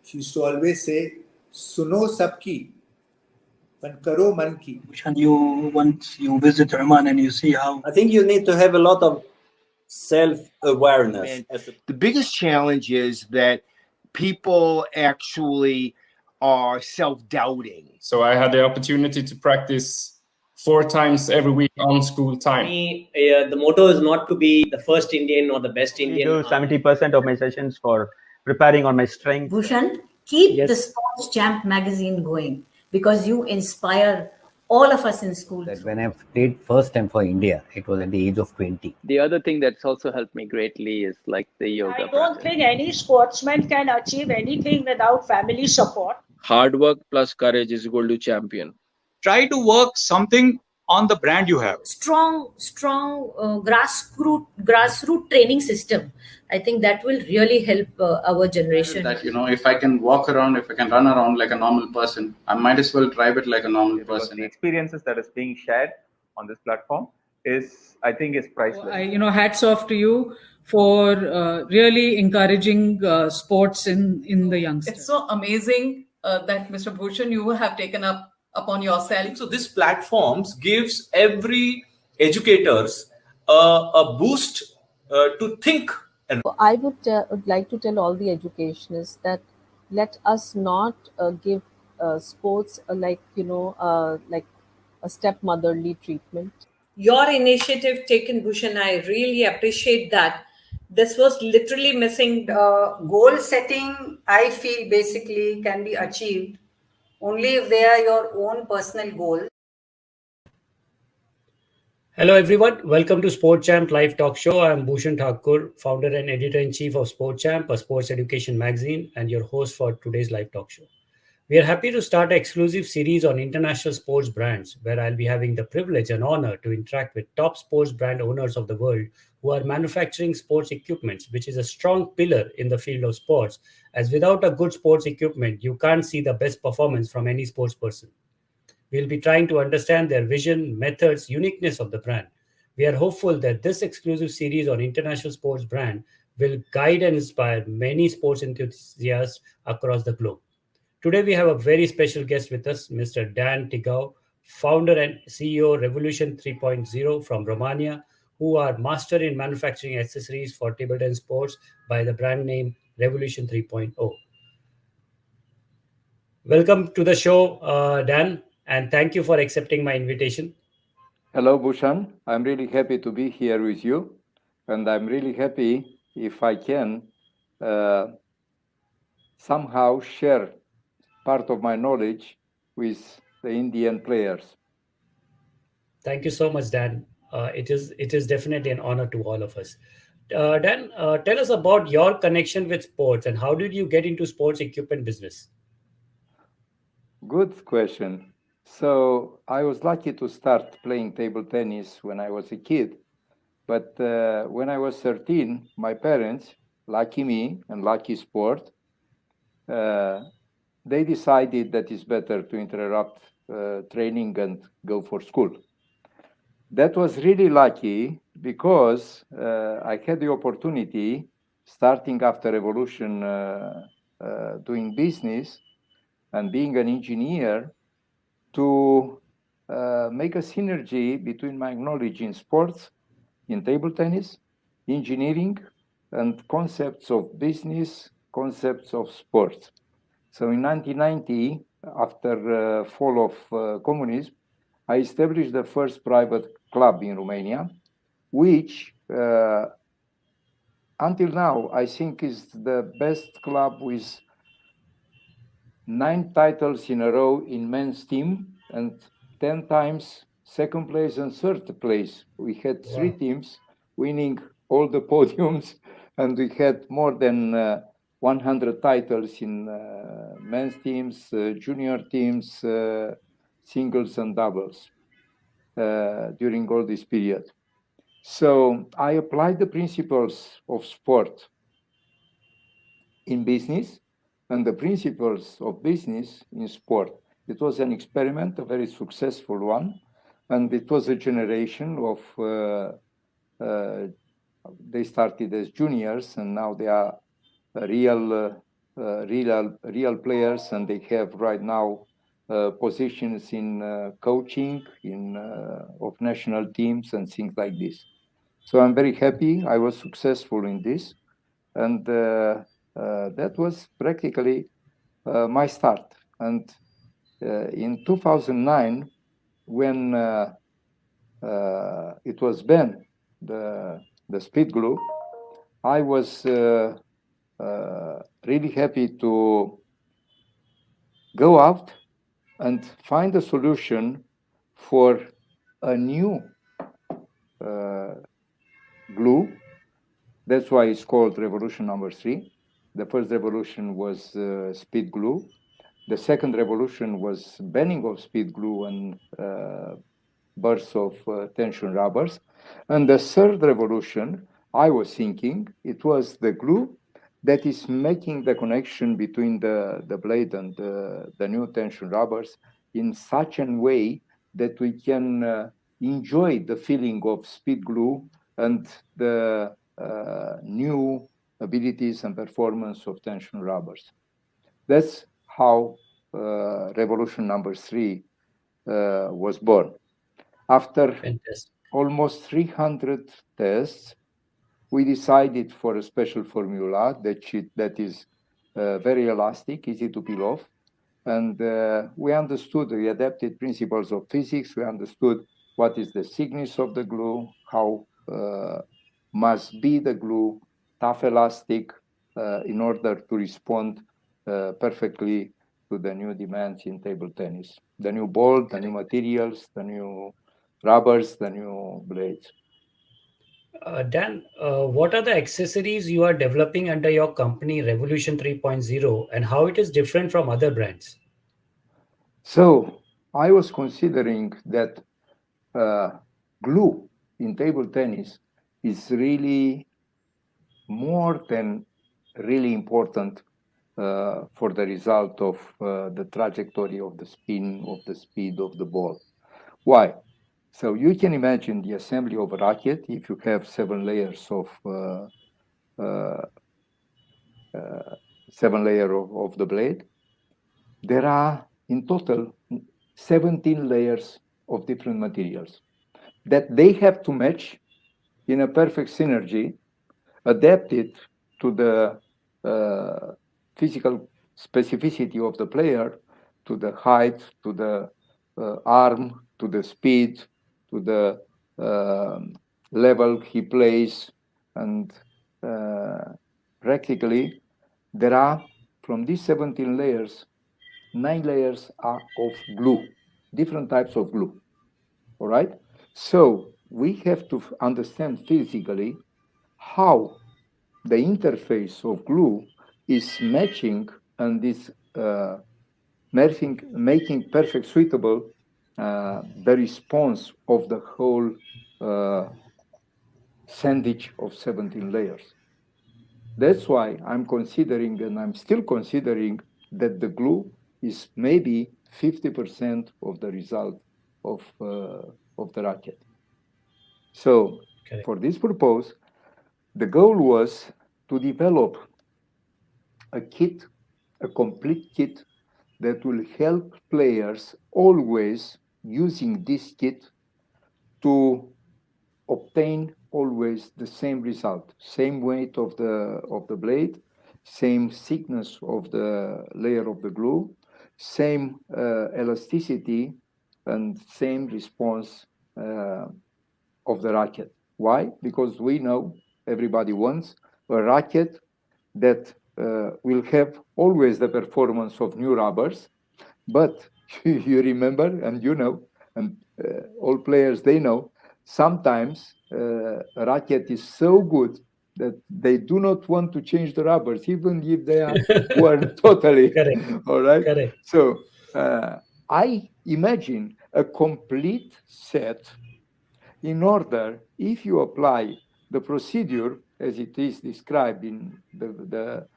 She used to always say, "Suno sabki, pan karo man ki." And once you visit Oman and you see how I think you need to have a lot of self-awareness. The biggest challenge is that people actually are self-doubting. So I had the opportunity to practice 4 times every week on school time. The motto is not to be the first Indian or the best We Indian. do 70% of my sessions for preparing on my strength. Bhushan, keep Yes. the Sports Champ magazine going because you inspire all of us in school. That when I played first time for India, it was at the age of 20. The other thing that's also helped me greatly is like the yoga. I don't think any sportsman can achieve anything without family support. Hard work plus courage is equal to champion. Try to work something on the brand you have. Strong grassroots training system. I think that will really help our generation. That, if I can walk around, if I can run around like a normal person, I might as well drive it like a normal person. The experiences that is being shared on this platform is priceless. Hats off to you for really encouraging sports in the youngsters. It's so amazing that Mr. Bhushan, you have taken upon yourself. So this platforms gives every educators a boost to think. I would like to tell all the educationists that let us not give sports like a stepmotherly treatment. Your initiative taken, Bhushan, I really appreciate that. This was literally missing. Goal setting, I feel, basically can be achieved only if they are your own personal goal. Hello everyone, welcome to Sport Champ Live Talk Show. I am Bhushan Thakur, founder and editor-in-chief of Sport Champ, a sports education magazine, and your host for today's live talk show. We are happy to start an exclusive series on international sports brands, where I'll be having the privilege and honor to interact with top sports brand owners of the world who are manufacturing sports equipments, which is a strong pillar in the field of sports, as without a good sports equipment, you can't see the best performance from any sports person. We'll be trying to understand their vision, methods, uniqueness of the brand. We are hopeful that this exclusive series on international sports brand will guide and inspire many sports enthusiasts across the globe. Today, we have a very special guest with us, Mr. Dan Tigau, founder and CEO Revolution 3.0 from Romania, who are master in manufacturing accessories for table tennis sports by the brand name Revolution 3.0. Welcome to the show, Dan, and thank you for accepting my invitation. Hello, Bhushan. I'm really happy to be here with you, and I'm really happy if I can somehow share part of my knowledge with the Indian players. Thank you so much, Dan. It is definitely an honor to all of us. Dan, tell us about your connection with sports and how did you get into sports equipment business? Good question. So I was lucky to start playing table tennis when I was a kid. But when I was 13, my parents, lucky me and lucky sport, they decided that it's better to interrupt training and go for school. That was really lucky because I had the opportunity, starting after Revolution, doing business and being an engineer, to make a synergy between my knowledge in sports, in table tennis, engineering, and concepts of business, concepts of sports. So in 1990, after fall of communism, I established the first private club in Romania, which until now, I think is the best club with 9 titles in a row in men's team and 10 times second place and third place. We had 3 teams winning all the podiums, and we had more than 100 titles in men's teams, junior teams, singles and doubles during all this period. So I applied the principles of sport in business and the principles of business in sport. It was an experiment, a very successful one, and it was a generation of, they started as juniors and now they are real real players, and they have right now positions in coaching of national teams and things like this. So I'm very happy I was successful in this, and that was practically my start. And in 2009, when it was banned, the speed glue, I was really happy to go out and find a solution for a new glue. That's why it's called revolution number 3. The first revolution was speed glue. The second revolution was banning of speed glue and bursts of tension rubbers. And the third revolution, I was thinking, it was the glue that is making the connection between the blade and the new tension rubbers in such a way that we can enjoy the feeling of speed glue and the new abilities and performance of tension rubbers. That's how revolution number 3 was born. After almost 300 tests, we decided for a special formula that is very elastic, easy to peel off. And we understood the adapted principles of physics. We understood what is the thickness of the glue, how must be the glue, tough elastic, in order to respond perfectly to the new demands in table tennis. The new ball, the new materials, the new rubbers, the new blades. Dan, what are the accessories you are developing under your company Revolution 3.0 and how it is different from other brands? So I was considering that glue in table tennis is really more than really important for the result of the trajectory of the spin, of the speed of the ball. Why? So you can imagine the assembly of a racket if you have 7 layers of the blade. There are in total 17 layers of different materials that they have to match in a perfect synergy, adapted to the physical specificity of the player, to the height, to the arm, to the speed, to the level he plays. And practically, there are, from these 17 layers, 9 layers are of glue, different types of glue. All right? So we have to understand physically how the interface of glue is matching and is making perfect suitable the response of the whole sandwich of 17 layers. That's why I'm considering, and I'm still considering, that the glue is maybe 50% of the result of the racket. So for this purpose, the goal was to develop a kit, a complete kit that will help players always using this kit to obtain always the same result, same weight of the blade, same thickness of the layer of the glue, same elasticity, and same response of the racket. Why? Because we know everybody wants a racket that will have always the performance of new rubbers, but you remember, and you know, and all players, they know, sometimes a racket is so good that they do not want to change the rubbers, even if they are worn totally. All right? Correct. So I imagine a complete set in order, if you apply the procedure as it is described in the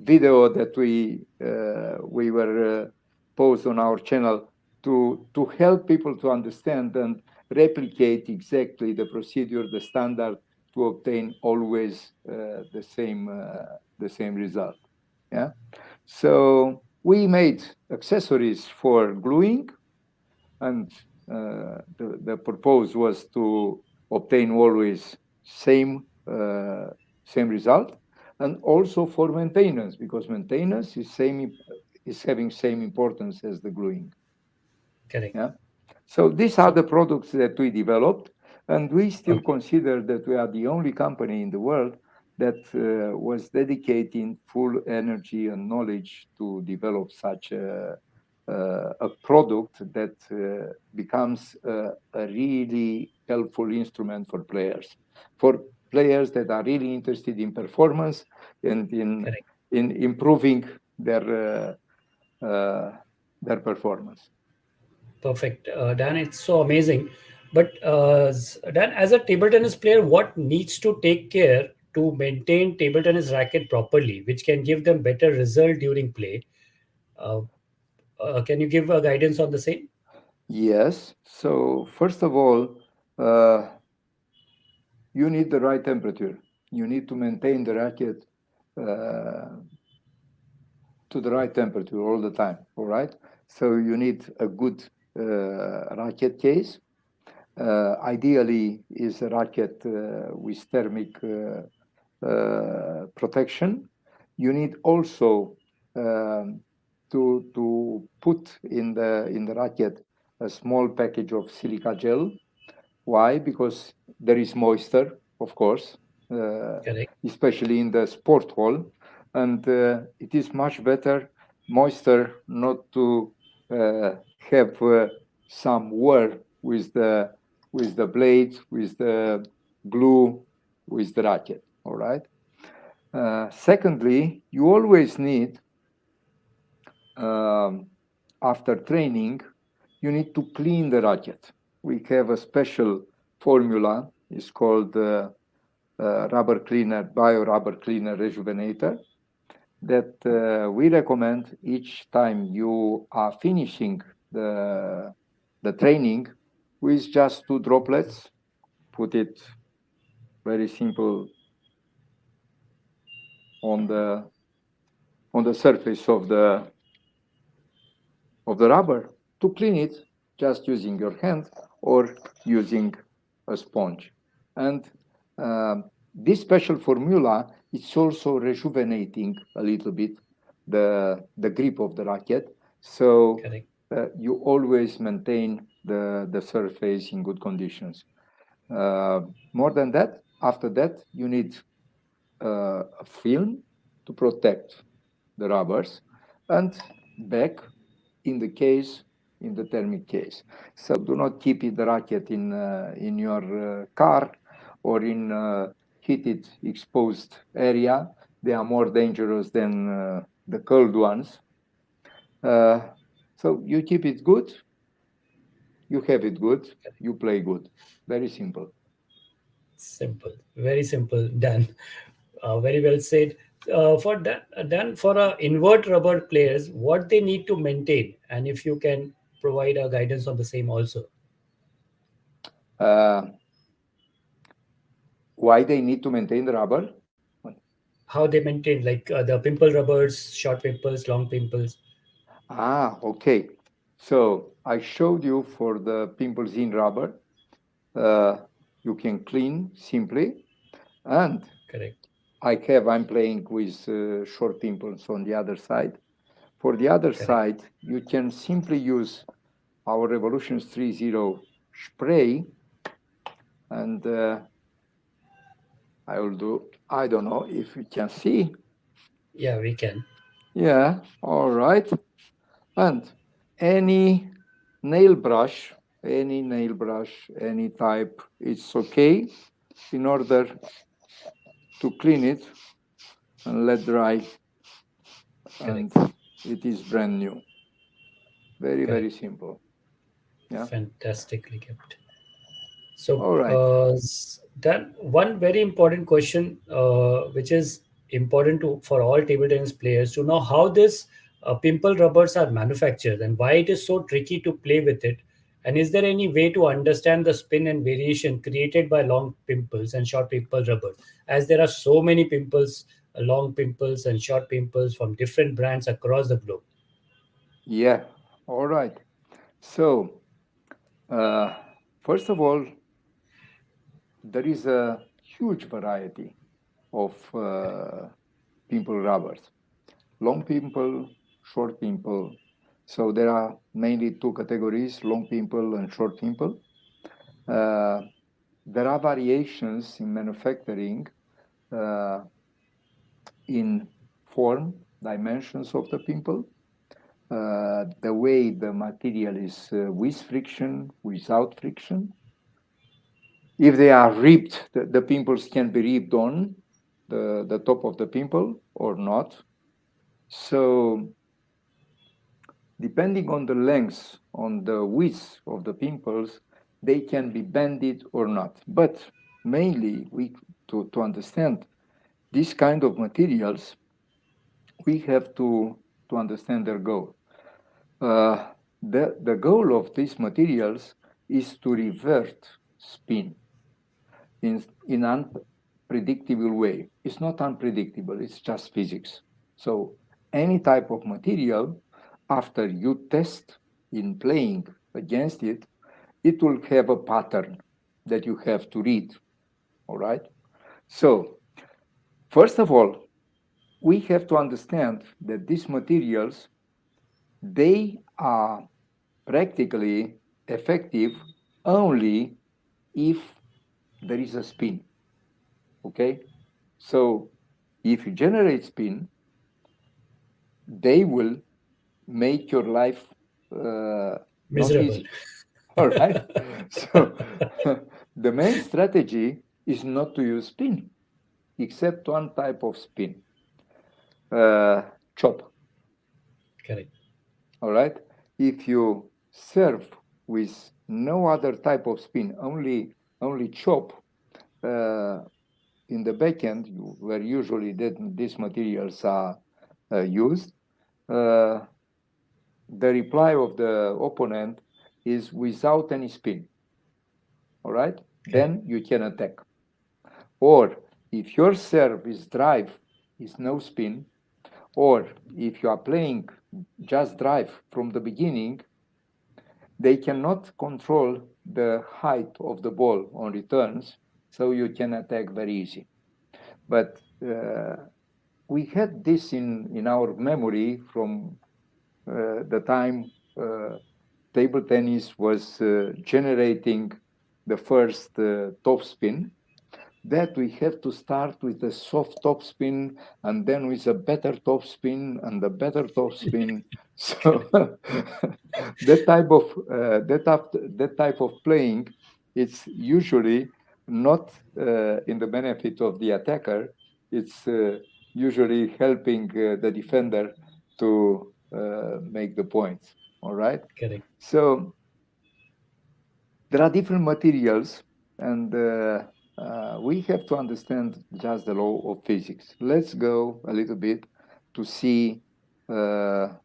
video that we were post on our channel, to help people to understand and replicate exactly the procedure, the standard to obtain always the same result. Yeah. So we made accessories for gluing, and the purpose was to obtain always same result, and also for maintenance, because maintenance is having same importance as the gluing. Correct. Yeah. So these are the products that we developed, and we still consider that we are the only company in the world that was dedicating full energy and knowledge to develop such a product that becomes a really helpful instrument for players that are really interested in performance and in improving their performance. Perfect. Dan, it's so amazing. But Dan, as a table tennis player, what needs to take care to maintain table tennis racket properly, which can give them better result during play? Can you give a guidance on the same? Yes. So first of all, you need the right temperature. You need to maintain the racket to the right temperature all the time. All right. So you need a good racket case. Ideally, is a racket with thermic protection. You need also to put in the racket a small package of silica gel. Why? Because there is moisture, of course, especially in the sport hall, and it is much better moisture not to have some wear with the blade, with the glue, with the racket. All right. Secondly, you always need, after training, you need to clean the racket. We have a special formula. It's called rubber cleaner, bio rubber cleaner rejuvenator, that we recommend each time you are finishing the training with just 2 droplets. Put it very simple on the surface of the rubber to clean it, just using your hand or using a sponge. And this special formula is also rejuvenating a little bit the grip of the racket, so you always maintain the surface in good conditions. More than that, after that, you need a film to protect the rubbers, and back in the case, in the thermic case. So do not keep the racket in your car or in heated, exposed area. They are more dangerous than the cold ones. So you keep it good, you have it good, you play good. Very simple. Simple, very simple, Dan. Very well said. For Dan, for invert rubber players, what they need to maintain, and if you can provide a guidance on the same also. Why they need to maintain the rubber? How they maintain, like the pimple rubbers, short pimples, long pimples. Okay. So I showed you for the pimples in rubber. You can clean simply, and I'm playing with short pimples on the other side. For the other side, you can simply use our Revolutions 3.0 spray, and I don't know if you can see. Yeah, we can. Yeah, all right. And any nail brush, any type, it's okay, in order to clean it and let dry. And it is brand new. Very, very simple. Yeah. Fantastically kept. So, all right. Then one very important question, which is important for all table tennis players to know how this pimple rubbers are manufactured and why it is so tricky to play with it, And is there any way to understand the spin and variation created by long pimples and short pimple rubber? As there are so many pimples, long pimples and short pimples from different brands across the globe. Yeah, all right. So, first of all, there is a huge variety of pimple rubbers. Long pimple, short pimple. So there are mainly two categories, long pimple and short pimple. There are variations in manufacturing in form, dimensions of the pimple, the way the material is with friction, without friction. If they are ripped, the pimples can be ripped on the top of the pimple or not. So depending on the length, on the width of the pimples, they can be bended or not. But mainly, to understand this kind of materials, we have to understand their goal. The goal of these materials is to revert spin in unpredictable way. It's not unpredictable, it's just physics. So any type of material, after you test in playing against it, it will have a pattern that you have to read, all right? So first of all, we have to understand that these materials, they are practically effective only if there is a spin, okay? So if you generate spin, they will make your life not Miserable. easy. All right. So the main strategy is not to use spin, except one type of spin, chop. Correct. All right. If you serve with no other type of spin, only chop, in the backend, where usually these materials are used, the reply of the opponent is without any spin. All right? Okay. Then you can attack. Or if your serve is drive, is no spin, or if you are playing just drive from the beginning, they cannot control the height of the ball on returns, so you can attack very easy. But we had this in our memory from the time table tennis was generating the first top spin, that we have to start with a soft top spin and then with a better top spin and a better top spin. So that type of playing, it's usually not in the benefit of the attacker. It's usually helping the defender to make the points. All right. Correct. So there are different materials, and we have to understand just the law of physics. Let's go a little bit to see the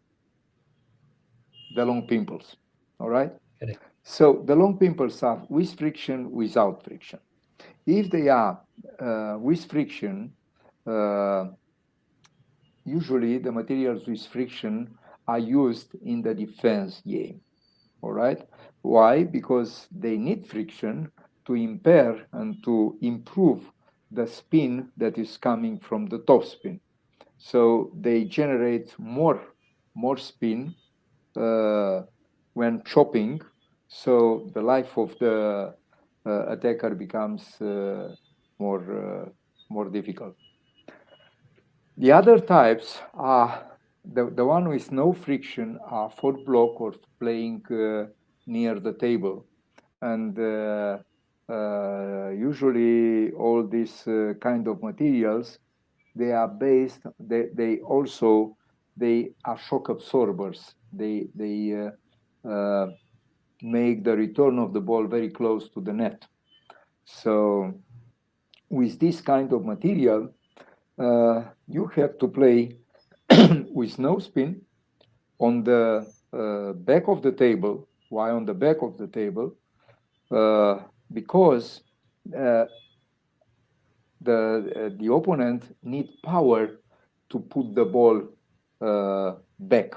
long pimples. All right. Correct. So the long pimples are with friction, without friction. If they are with friction, usually the materials with friction are used in the defense game. All right. Why? Because they need friction to impair and to improve the spin that is coming from the top spin. So they generate more spin when chopping. So the life of the attacker becomes more difficult. The other types are the one with no friction are for block or playing near the table, and usually all these kind of materials, they are based. They are shock absorbers. They make the return of the ball very close to the net. So with this kind of material, you have to play with no spin on the back of the table Why on the back of the table? Because the opponent needs power to put the ball back,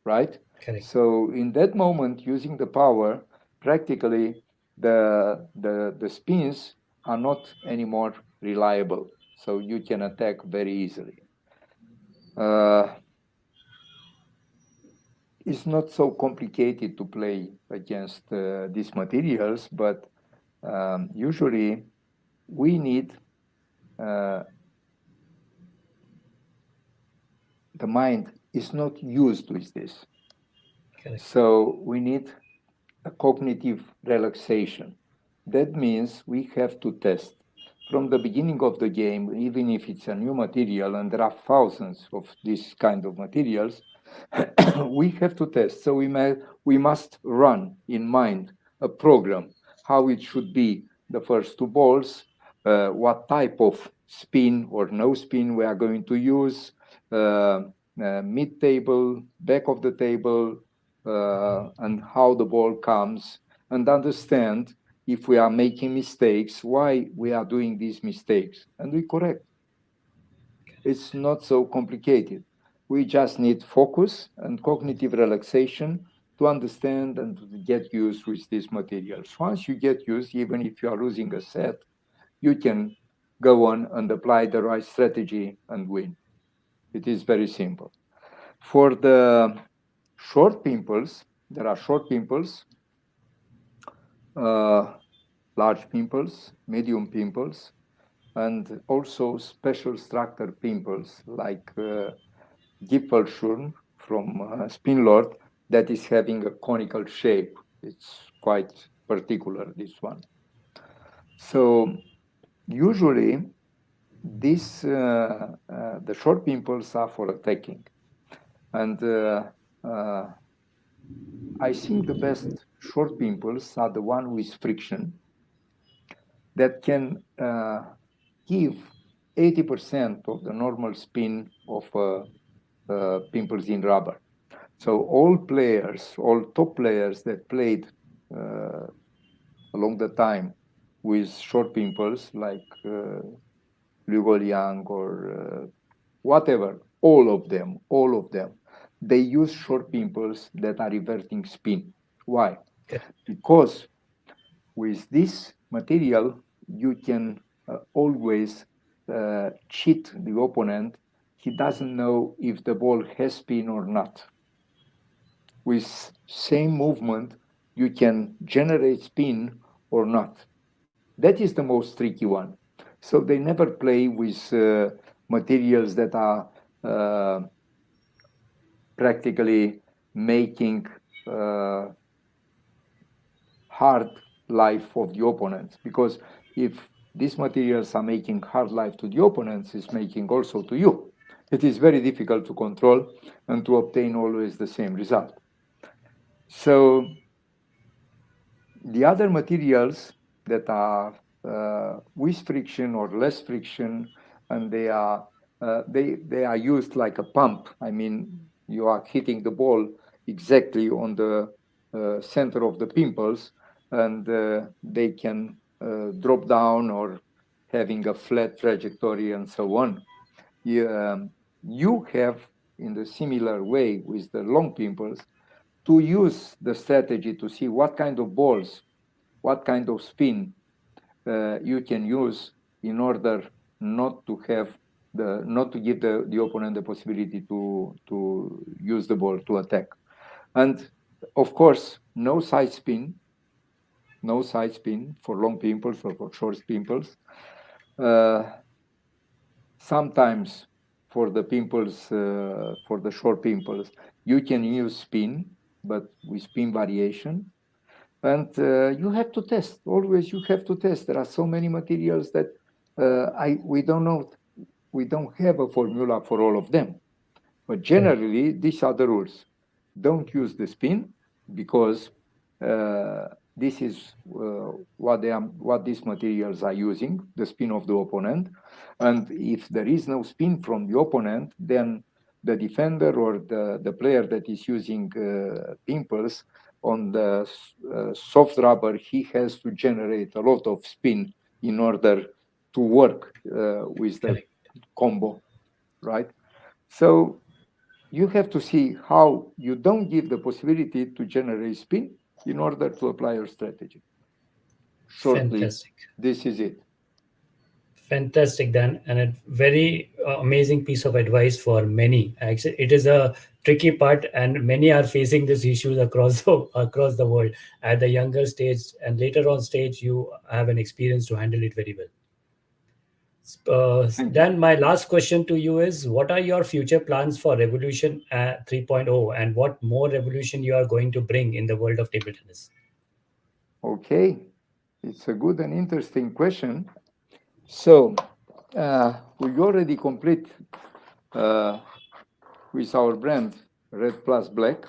right? Correct. So in that moment, using the power, practically the spins are not anymore reliable. So you can attack very easily. It's not so complicated to play against these materials, but usually we need the mind is not used with this. Correct. So we need a cognitive relaxation. That means we have to test from the beginning of the game, even if it's a new material, and there are thousands of this kind of materials, we have to test. So we must run in mind a program, how it should be the first two balls, what type of spin or no spin we are going to use, mid-table, back of the table, and how the ball comes, and understand if we are making mistakes, why we are doing these mistakes, and we correct. It's not so complicated. We just need focus and cognitive relaxation to understand and to get used with these materials. Once you get used, even if you are losing a set, you can go on and apply the right strategy and win. It is very simple. For the short pimples, there are short pimples, large pimples, medium pimples, and also special structure pimples like Gipfelschirm from Spinlord that is having a conical shape. It's quite particular, this one. So usually this the short pimples are for attacking. And I think the best short pimples are the one with friction that can give 80% of the normal spin of pimples in rubber. So all players, all top players that played along the time with short pimples like Liu Yang or whatever, all of them, they use short pimples that are reverting spin. Why? Because with this material, you can always cheat the opponent. He doesn't know if the ball has spin or not. With same movement, you can generate spin or not. That is the most tricky one. So they never play with materials that are practically making hard life of the opponents, because if these materials are making hard life to the opponents, it's making also to you. It is very difficult to control and to obtain always the same result. So the other materials that are with friction or less friction, and they are used like a pump. I mean, you are hitting the ball exactly on the center of the pimples, and they can drop down or having a flat trajectory and so on. You have, in the similar way with the long pimples, to use the strategy to see what kind of balls, what kind of spin you can use in order not to give the opponent the possibility to use the ball to attack. And of course, no side spin for long pimples or for short pimples. Sometimes for the pimples, for the short pimples, you can use spin, but with spin variation. And you have to test. Always you have to test. There are so many materials that we don't know. We don't have a formula for all of them. But generally, these are the rules. Don't use the spin, because this is what these materials are using, the spin of the opponent. And if there is no spin from the opponent, then the defender or the player that is using pimples on the soft rubber, he has to generate a lot of spin in order to work with the combo, right? So you have to see how you don't give the possibility to generate spin in order to apply your strategy. Shortly, Fantastic. this is it. Fantastic, Dan, and a very amazing piece of advice for many. Actually, it is a tricky part, and many are facing these issues across the world at the younger stage, and later on stage, you have an experience to handle it very well. Dan, my last question to you is: what are your future plans for Revolution 3.0, and what more revolution you are going to bring in the world of table tennis? Okay, it's a good and interesting question. So we already complete with our brand Red Plus Black,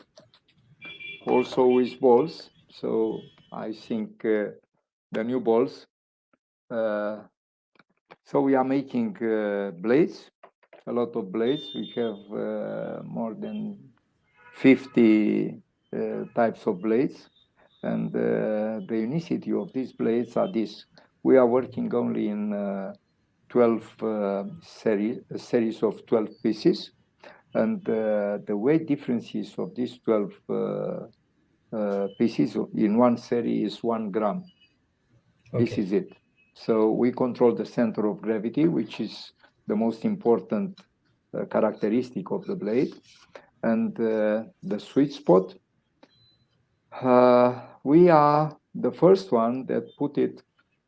also with balls. So I think the new balls. So we are making blades, a lot of blades. We have more than 50 types of blades. And the unicity of these blades are this. We are working only in 12 series of 12 pieces. And the weight differences of these 12 pieces in one series is 1 gram. Okay. This is it. So we control the center of gravity, which is the most important characteristic of the blade. And the sweet spot, we are the first one that put it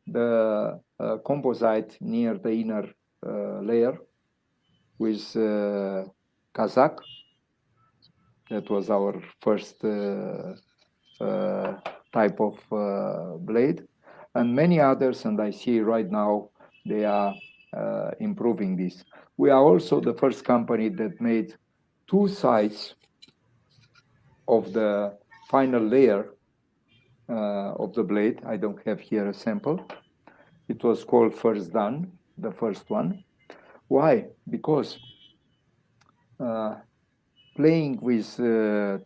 the composite near the inner layer with Kazakh. That was our first type of blade, and many others. And I see right now they are improving this. We are also the first company that made 2 sides of the final layer of the blade. I don't have here a sample. It was called First Dan, the first one. Why? Because playing with 2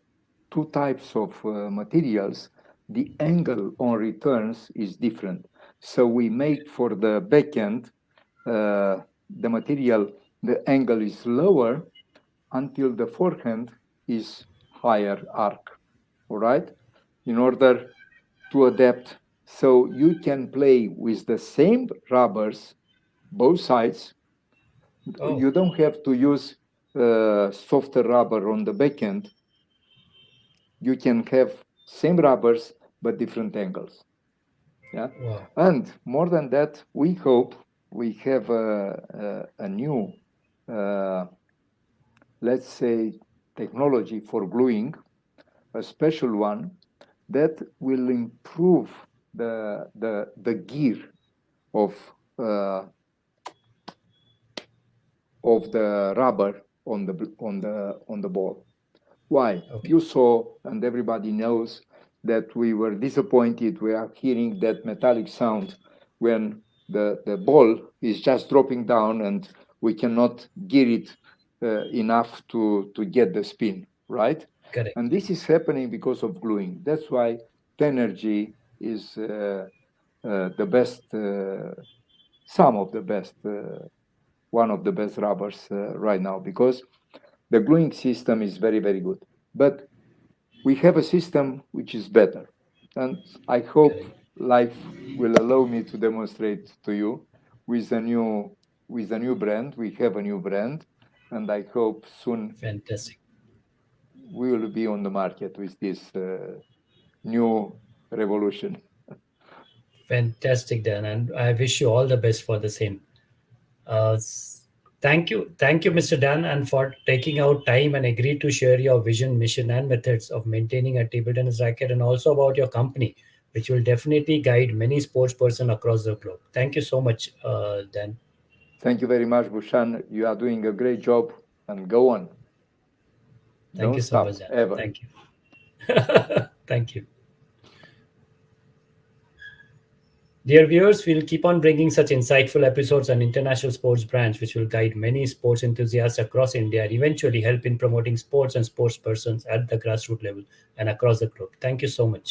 types of materials, the angle on returns is different. So we make for the backhand, the material, the angle is lower until the forehand is higher arc, all right? In order to adapt. So you can play with the same rubbers, both sides. Oh. You don't have to use softer rubber on the backhand. You can have same rubbers, but different angles. Yeah. Wow. And more than that, we hope we have a new, let's say, technology for gluing, a special one that will improve the gear of the rubber on the ball. Why? Okay. You saw, and everybody knows, that we were disappointed. We are hearing that metallic sound when the ball is just dropping down and we cannot gear it enough to get the spin, right? Correct. And this is happening because of gluing. That's why Tenergy is the best, some of the best, one of the best rubbers right now, because the gluing system is very, very good. But we have a system which is better. And I hope life will allow me to demonstrate to you with a new brand. We have a new brand, and I hope soon. Fantastic. We will be on the market with this new revolution. Fantastic, Dan, and I wish you all the best for the same. Thank you, Mr. Dan, and for taking out time and agree to share your vision, mission, and methods of maintaining a table tennis racket, and also about your company, which will definitely guide many sports person across the globe. Thank you so much, Dan. Thank you very much, Bhushan. You are doing a great job, and go on. Thank you so much, Dan. Ever. Thank you. Thank you. Dear viewers, we'll keep on bringing such insightful episodes on international sports brands, which will guide many sports enthusiasts across India and eventually help in promoting sports and sports persons at the grassroots level and across the globe. Thank you so much.